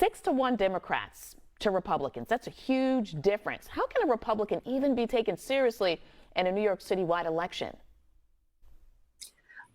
6-1 Democrats to Republicans. That's a huge difference. How can a Republican even be taken seriously in a New York City-wide election?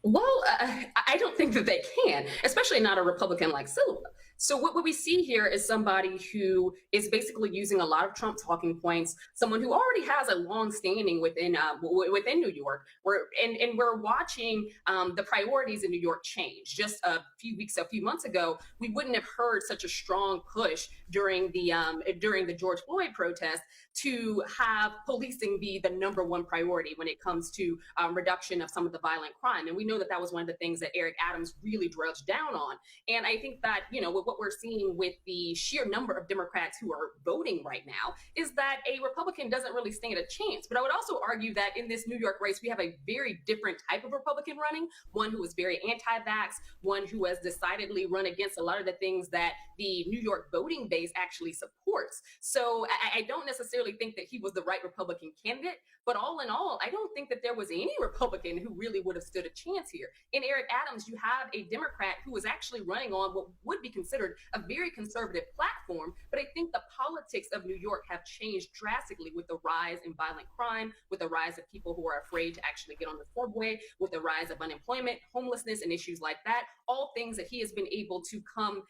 Well, I don't think that they can, especially not a Republican like Silva. So what we see here is somebody who is basically using a lot of Trump talking points, someone who already has a long standing within New York. And we're watching the priorities in New York change. Just a few months ago, we wouldn't have heard such a strong push during the George Floyd protest to have policing be the number one priority when it comes to reduction of some of the violent crime. And we know that that was one of the things that Eric Adams really drudged down on. And I think that, with what we're seeing with the sheer number of Democrats who are voting right now is that a Republican doesn't really stand a chance. But I would also argue that in this New York race, we have a very different type of Republican running, one who is very anti-vax, one who has decidedly run against a lot of the things that the New York voting base actually supports. So I don't necessarily think that he was the right Republican candidate, but all in all, I don't think that there was any Republican who really would have stood a chance here. In Eric Adams, you have a Democrat who is actually running on what would be considered a very conservative platform, but I think the politics of New York have changed drastically with the rise in violent crime, with the rise of people who are afraid to actually get on the subway, with the rise of unemployment, homelessness, and issues like that, all things that he has been able to come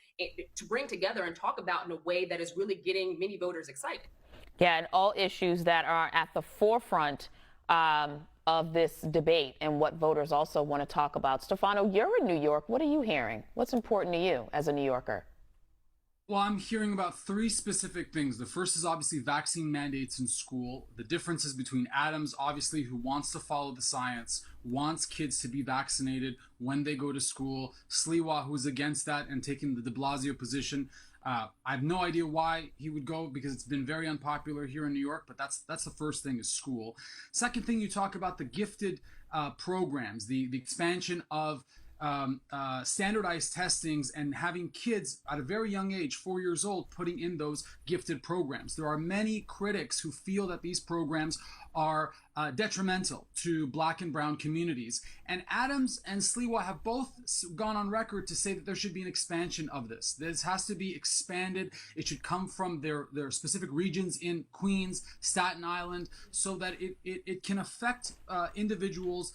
to bring together and talk about in a way that is really getting many voters excited. Yeah, and all issues that are at the forefront of this debate and what voters also want to talk about. Stefano, you're in New York. What are you hearing? What's important to you as a New Yorker? Well, I'm hearing about three specific things. The first is obviously vaccine mandates in school. The differences between Adams, obviously, who wants to follow the science, wants kids to be vaccinated when they go to school. Sliwa, who's against that and taking the de Blasio position. I have no idea why he would go because it's been very unpopular here in New York, but that's the first thing is school. Second thing, you talk about the gifted programs, the expansion of standardized testings and having kids at a very young age, 4 years old, putting in those gifted programs. There are many critics who feel that these programs are detrimental to Black and brown communities. And Adams and Sliwa have both gone on record to say that there should be an expansion of this. This has to be expanded. It should come from their specific regions in Queens, Staten Island, so that it can affect individuals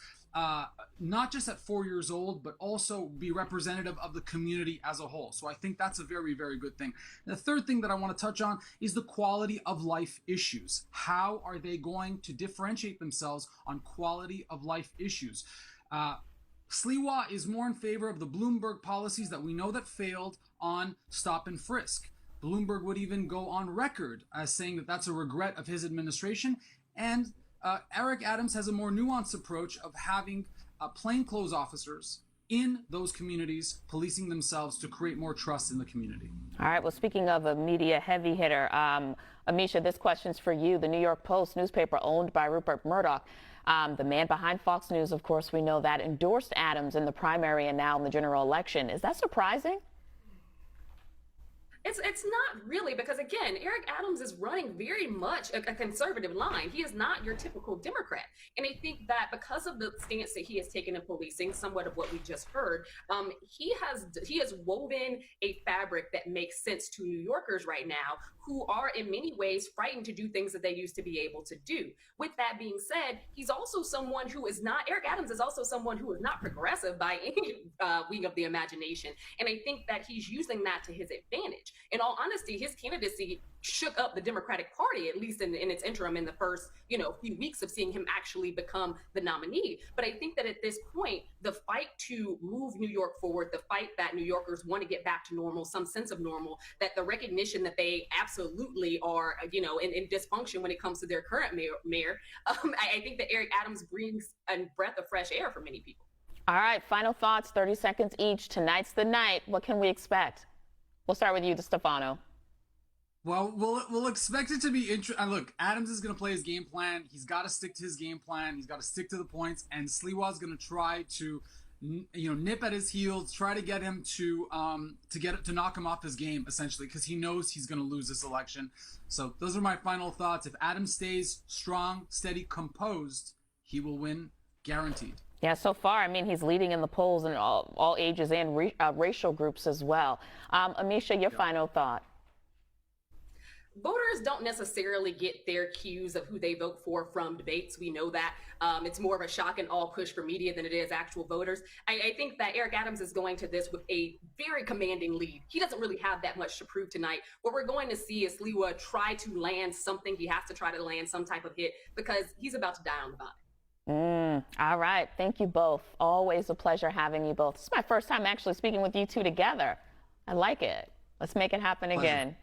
not just at 4 years old, but also be representative of the community as a whole. So I think that's a very, very good thing. And the third thing that I want to touch on is the quality of life issues. How are they going to differentiate themselves on quality of life issues? Sliwa is more in favor of the Bloomberg policies that we know that failed on stop and frisk. Bloomberg would even go on record as saying that that's a regret of his administration. And Eric Adams has a more nuanced approach of having plainclothes officers in those communities policing themselves to create more trust in the community. All right. Well, speaking of a media heavy hitter, Amisha, this question's for you. The New York Post newspaper owned by Rupert Murdoch, the man behind Fox News, of course, we know that, endorsed Adams in the primary and now in the general election. Is that surprising? It's not really, because again, Eric Adams is running very much a conservative line. He is not your typical Democrat. And I think that because of the stance that he has taken in policing, somewhat of what we just heard, he has woven a fabric that makes sense to New Yorkers right now, who are in many ways frightened to do things that they used to be able to do. With that being said, he's also someone who is not, Eric Adams is also someone who is not progressive by any wing of the imagination. And I think that he's using that to his advantage. In all honesty, his candidacy shook up the Democratic Party, at least in its interim in the first, few weeks of seeing him actually become the nominee. But I think that at this point, the fight to move New York forward, the fight that New Yorkers want to get back to normal, some sense of normal, that the recognition that they absolutely are, in dysfunction when it comes to their current mayor, I think that Eric Adams brings a breath of fresh air for many people. All right. Final thoughts, 30 seconds each. Tonight's the night. What can we expect? We'll start with you, Stefano. Well, we'll expect it to be interesting. Look, Adams is going to play his game plan. He's got to stick to his game plan. He's got to stick to the points. And Sliwa is going to try to, nip at his heels, try to get him to knock him off his game, essentially, because he knows he's going to lose this election. So those are my final thoughts. If Adams stays strong, steady, composed, he will win, guaranteed. Yeah, so far, I mean, he's leading in the polls in all ages and racial groups as well. Amisha, your final thought. Voters don't necessarily get their cues of who they vote for from debates. We know that. It's more of a shock and awe push for media than it is actual voters. I think that Eric Adams is going to this with a very commanding lead. He doesn't really have that much to prove tonight. What we're going to see is Sliwa try to land something. He has to try to land some type of hit because he's about to die on the vine. All right. Thank you both. Always a pleasure having you both. This is my first time actually speaking with you two together. I like it. Let's make it happen again.